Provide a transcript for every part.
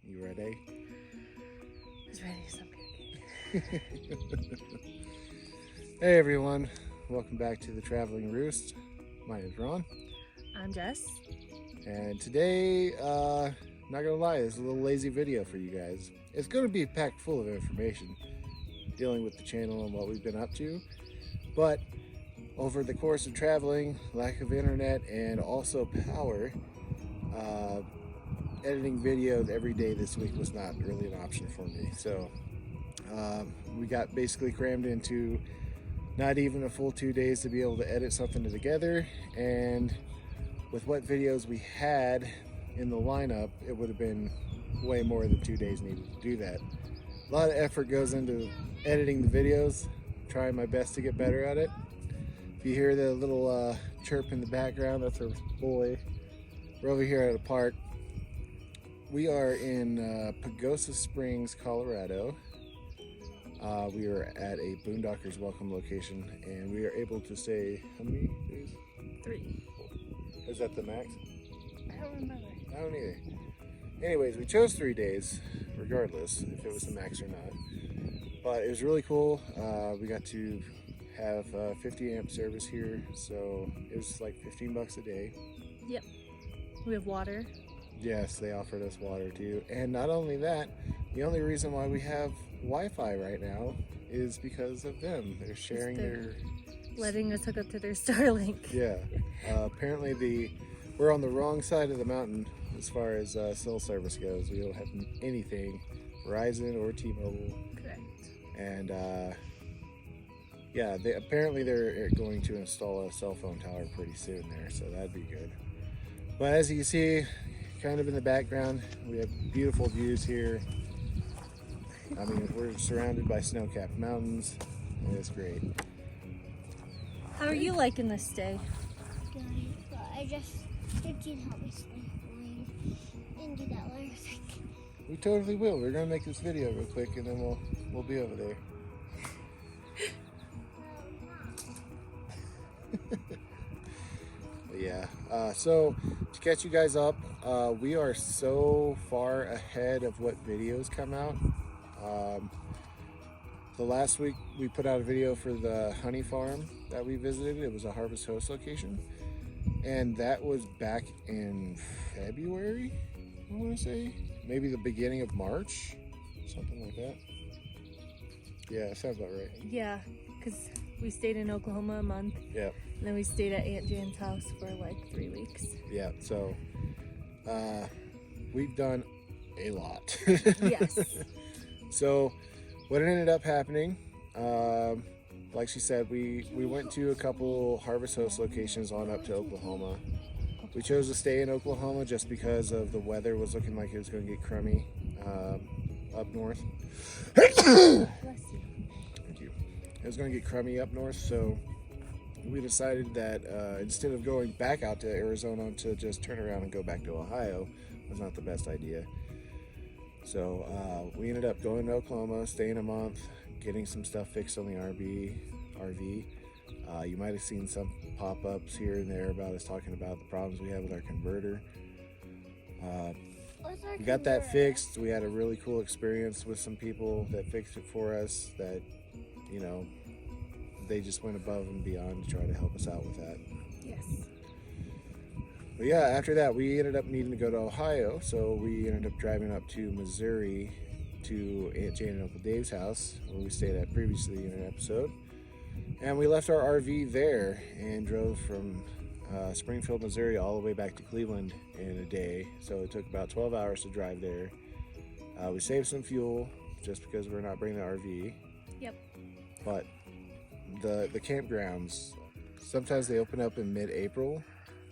You ready? I was ready to stop cooking. Hey everyone, welcome back to the Traveling Roost. My name's Ron. I'm Jess. And today, not gonna lie, this is a little lazy video for you guys. It's gonna be packed full of information dealing with the channel and what we've been up to. But over the course of traveling, lack of internet, and also power, editing videos every day this week was not really an option for me. So we got basically crammed into not even a full 2 days to be able to edit something together. And with what videos we had in the lineup, it would have been way more than 2 days needed to do that. A lot of effort goes into editing the videos, trying my best to get better at it. If you hear the little chirp in the background, that's our boy. We're over here at a park. We are in Pagosa Springs, Colorado. We are at a Boondockers Welcome location, and we are able to stay, how many days? 3. Is that the max? I don't remember. I don't either. Anyways, we chose 3 days, regardless if it was the max or not. But it was really cool. We got to have 50 amp service here, so it was like $15 a day. Yep. We have water. Yes, they offered us water too. And not only that, the only reason why we have Wi-Fi right now is because of them. They're sharing their... letting us hook up to their Starlink. Yeah. Apparently we're on the wrong side of the mountain as far as cell service goes. We don't have anything, Verizon or T-Mobile. Correct. And yeah, they're going to install a cell phone tower pretty soon there, so that'd be good. But as you can see, kind of in the background, we have beautiful views here. I mean, we're surrounded by snow-capped mountains, and it's great. How are you liking this day? Good, but I just need you to help me stay flying and do that layer thing. We totally will. We're gonna make this video real quick, and then we'll be over there. Yeah. So to catch you guys up, we are so far ahead of what videos come out. The last week we put out a video for the honey farm that we visited. It was a Harvest Host location, and that was back in February, I want to say, maybe the beginning of March, something like that. Yeah, sounds about right. Yeah, because we stayed in Oklahoma a month. Yeah. And then we stayed at Aunt Jan's house for like 3 weeks. Yeah, so we've done a lot. Yes. So what ended up happening, like she said, we went to a couple Harvest Host locations on up to Oklahoma. We chose to stay in Oklahoma just because of the weather was looking like it was going to get crummy up north. Bless you. Thank you. It was going to get crummy up north, so we decided that instead of going back out to Arizona to just turn around and go back to Ohio was not the best idea. So we ended up going to Oklahoma, staying a month, getting some stuff fixed on the RV. You might have seen some pop-ups here and there about us talking about the problems we had with our converter. We got that fixed. We had a really cool experience with some people that fixed it for us that, you know, they just went above and beyond to try to help us out with that. Yes. But yeah, after that, we ended up needing to go to Ohio, so we ended up driving up to Missouri to Aunt Jane and Uncle Dave's house, where we stayed at previously in an episode. And we left our RV there and drove from Springfield, Missouri, all the way back to Cleveland in a day. So it took about 12 hours to drive there. We saved some fuel just because we're not bringing the RV. Yep. But the campgrounds, sometimes they open up in mid-April,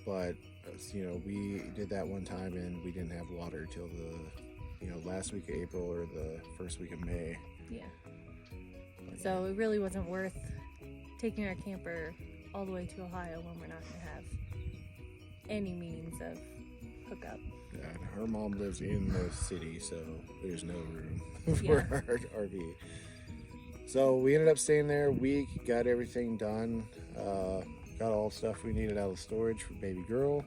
but you know, we did that one time and we didn't have water till the last week of April or the first week of May. Yeah. So it really wasn't worth taking our camper all the way to Ohio when we're not going to have any means of hookup. Yeah, her mom lives in the city, so there's no room for Yeah. our RV. So we ended up staying there a week, got everything done, got all the stuff we needed out of storage for baby girl.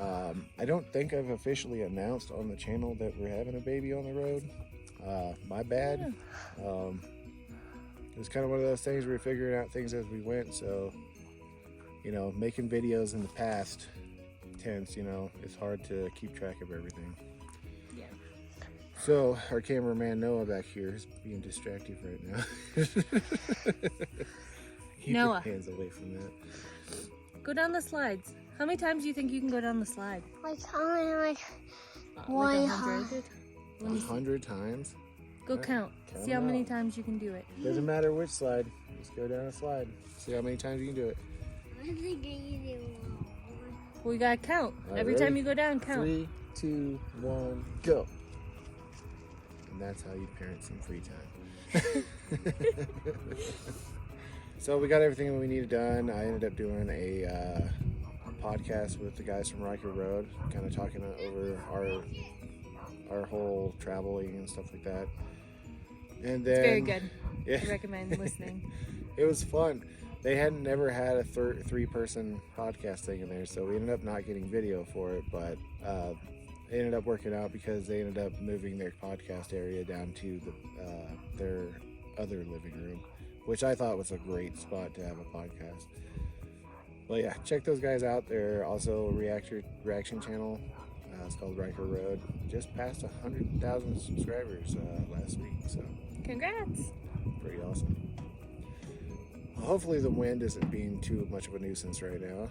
I don't think I've officially announced on the channel that we're having a baby on the road. My bad. It was kind of one of those things where we figured out things as we went. So, you know, making videos in the past tense, you know, it's hard to keep track of everything. Yeah. So our cameraman Noah back here is being distracted right now. Keep Noah. your hands away from that. Go down the slides. How many times do you think you can go down the slide? Like only like Like 100. 100 times? Go count. Count See how them many out. times you can do it. Doesn't matter which slide. Just go down a slide. See how many times you can do it. I think I can do one. Well, you gotta count. All right, Every ready? time you go down, count. 3, 2, 1, go. And that's how you parent some free time. So we got everything that we needed done. I ended up doing a podcast with the guys from Riker Road, kind of talking over our whole traveling and stuff like that. And then It's very good. Yeah. I recommend listening. It was fun. They had never had a three-person podcast thing in there, so we ended up not getting video for it, but it ended up working out because they ended up moving their podcast area down to their other living room, which I thought was a great spot to have a podcast. Well, yeah, check those guys out. They're also a reaction channel. It's called Riker Road. Just passed 100,000 subscribers last week, so Congrats. pretty awesome. Hopefully the wind isn't being too much of a nuisance right now.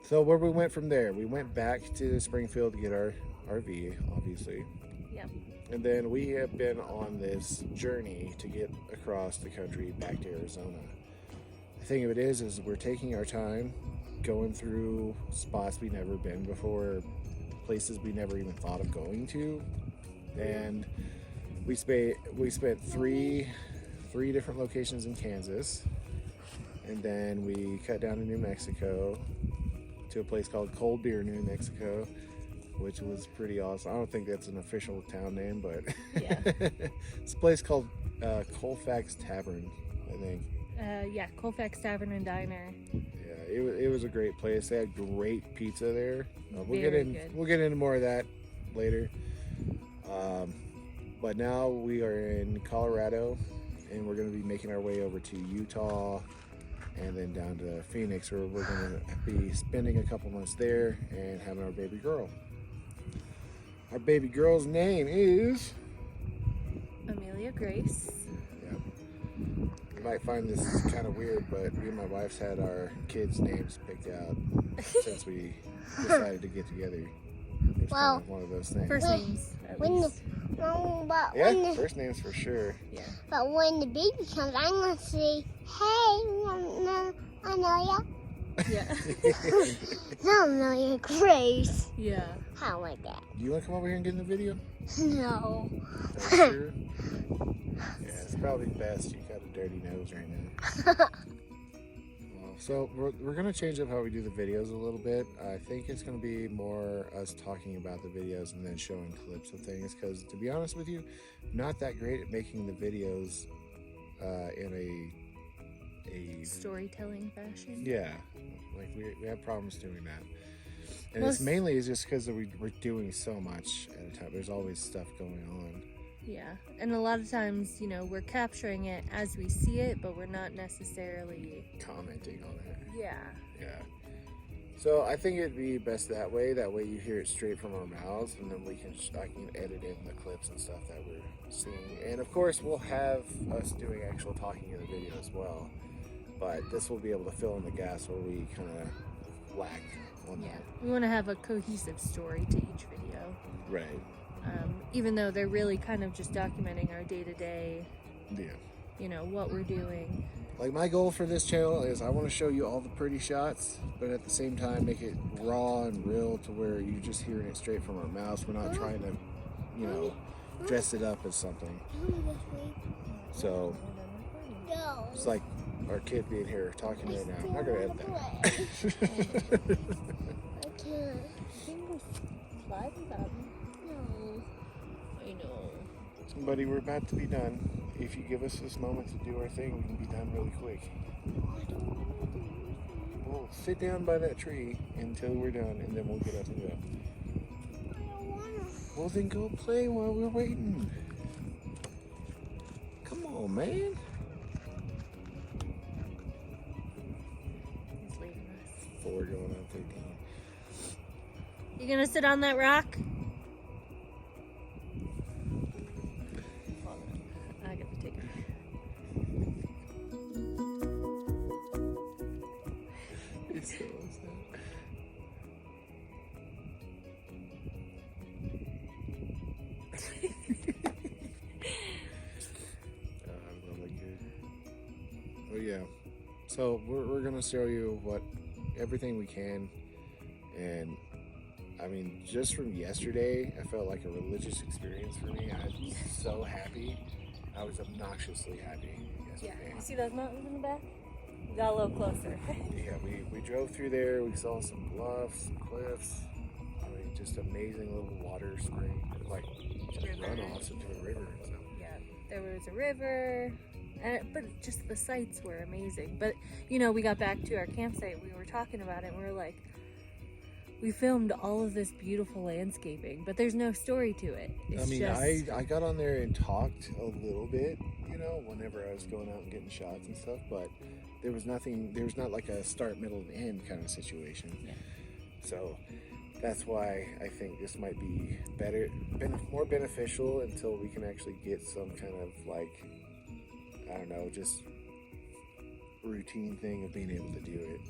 So where we went from there, we went back to Springfield to get our RV, obviously. Yep. And then we have been on this journey to get across the country back to Arizona. The thing of it is we're taking our time, going through spots we've never been before, places we never even thought of going to. And we spent three different locations in Kansas, and then we cut down to New Mexico to a place called Cold Beer, New Mexico, which was pretty awesome. I don't think that's an official town name, but Yeah. it's a place called Colfax Tavern, I think. Yeah, Colfax Tavern and Diner. Yeah, it was a great place. They had great pizza there. Very good. We'll get into more of that later. But now we are in Colorado, and we're going to be making our way over to Utah and then down to Phoenix, where we're going to be spending a couple months there and having our baby girl. Our baby girl's name is... Amelia Grace. Yeah. You might find this kind of weird, but me and my wife's had our kids' names picked out since we decided to get together. It's Well, kind of one of those things. First names, at When the, least. no, but Yeah, when the, first names for sure. Yeah. but when the baby comes, I'm gonna say, "Hey, Amelia." Yeah. No, Amelia Grace. Yeah. How like that? Do you want to come over here and get in the video? No. That's true. Yeah, it's probably best. You got a dirty nose right now. Well, so we're going to change up how we do the videos a little bit. I think it's going to be more us talking about the videos and then showing clips of things, because to be honest with you, I'm not that great at making the videos in a Storytelling fashion. yeah, like we have problems doing that. And Well, it's mainly just because we're doing so much at a time. There's always stuff going on. Yeah. And a lot of times, you know, we're capturing it as we see it, but we're not necessarily. Commenting on it. Yeah. Yeah. So I think it'd be best that way. That way you hear it straight from our mouths, and then I can edit in the clips and stuff that we're seeing. And of course, we'll have us doing actual talking in the video as well. But this will be able to fill in the gaps where we kind of lack on Yeah. that. We want to have a cohesive story to each video. Right. Even though they're really kind of just documenting our day-to-day, Yeah. you know, what we're doing. Like, my goal for this channel is I want to show you all the pretty shots, but at the same time make it raw and real to where you're just hearing it straight from our mouths. We're not trying to, you know, dress it up as something. So No. it's like our kid being here talking right now. I'm not gonna edit that. I can't. No. I know. Buddy, we're about to be done. If you give us this moment to do our thing, we can be done really quick. we'll sit down by that tree until we're done, and then we'll get up and go. I don't wanna. Well, then go play while we're waiting. Come on, man. He's leaving us. 4 going on 13. You gonna sit on that rock? I gotta take it. He's so upset. Oh yeah. So we're gonna show you everything we can, and I mean, just from yesterday, I felt like a religious experience for me. I'm so happy. I was obnoxiously happy yesterday. You see those mountains in the back? We got a little closer. Yeah, we drove through there. We saw some bluffs, some cliffs. I mean, just amazing little water spring, like just runoffs into a river and stuff. Yeah, there was a river, but just the sights were amazing. But you know, we got back to our campsite. We were talking about it. And we were like, we filmed all of this beautiful landscaping, but there's no story to it. It's I got on there and talked a little bit, you know, whenever I was going out and getting shots and stuff, but there was nothing. There was not like a start, middle, and end kind of situation. Yeah. So that's why I think this might be more beneficial until we can actually get some kind of like, I don't know, just routine thing of being able to do it.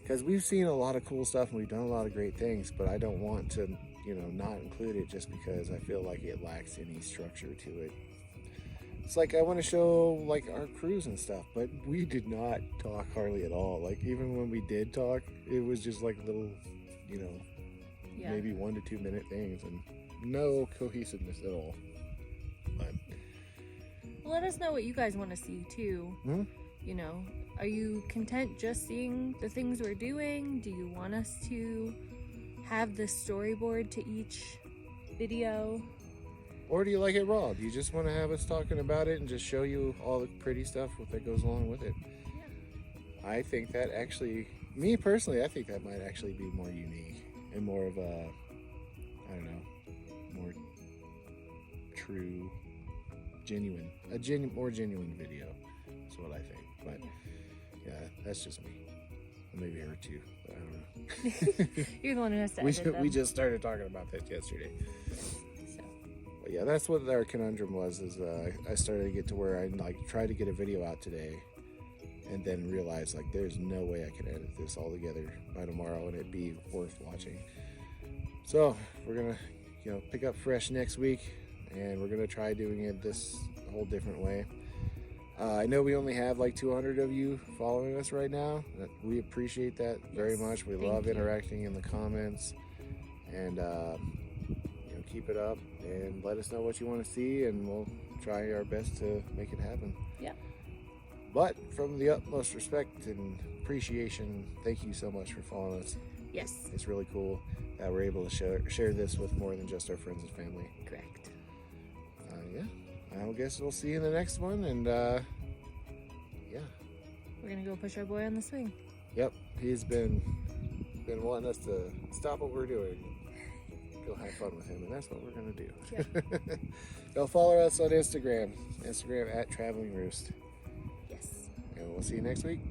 Because we've seen a lot of cool stuff and we've done a lot of great things, but I don't want to, you know, not include it just because I feel like it lacks any structure to it. It's like I want to show like our cruise and stuff, but we did not talk hardly at all. Like even when we did talk, it was just like little, you know, maybe 1 to 2 minute things and no cohesiveness at all. But well, let us know what you guys want to see too. You know, are you content just seeing the things we're doing? Do you want us to have the storyboard to each video? Or do you like it raw? Do you just want to have us talking about it and just show you all the pretty stuff that goes along with it? Yeah. I think that actually, me personally, I think that might actually be more unique and more of a, I don't know, more true, more genuine video. That's what I think. But yeah, that's just me. Or maybe her too, but I don't know. You're the one who has to edit them. We just started talking about that yesterday. So. But yeah, that's what our conundrum was. Is I started to get to where I like tried to get a video out today, and then realized like there's no way I can edit this all together by tomorrow and it'd be worth watching. So we're gonna, you know, pick up fresh next week, and we're gonna try doing it this whole different way. I know we only have like 200 of you following us right now. We appreciate that very much. We love interacting in the comments, and you know, keep it up and let us know what you want to see, and we'll try our best to make it happen. Yeah. But from the utmost respect and appreciation, thank you so much for following us. Yes. It's really cool that we're able to share this with more than just our friends and family. Correct. Yeah. I guess we'll see you in the next one, and yeah. We're gonna go push our boy on the swing. Yep, he's been wanting us to stop what we're doing, go have fun with him, and that's what we're gonna do. Yeah. Go follow us on Instagram at Traveling Roost. Yes. And we'll see you next week.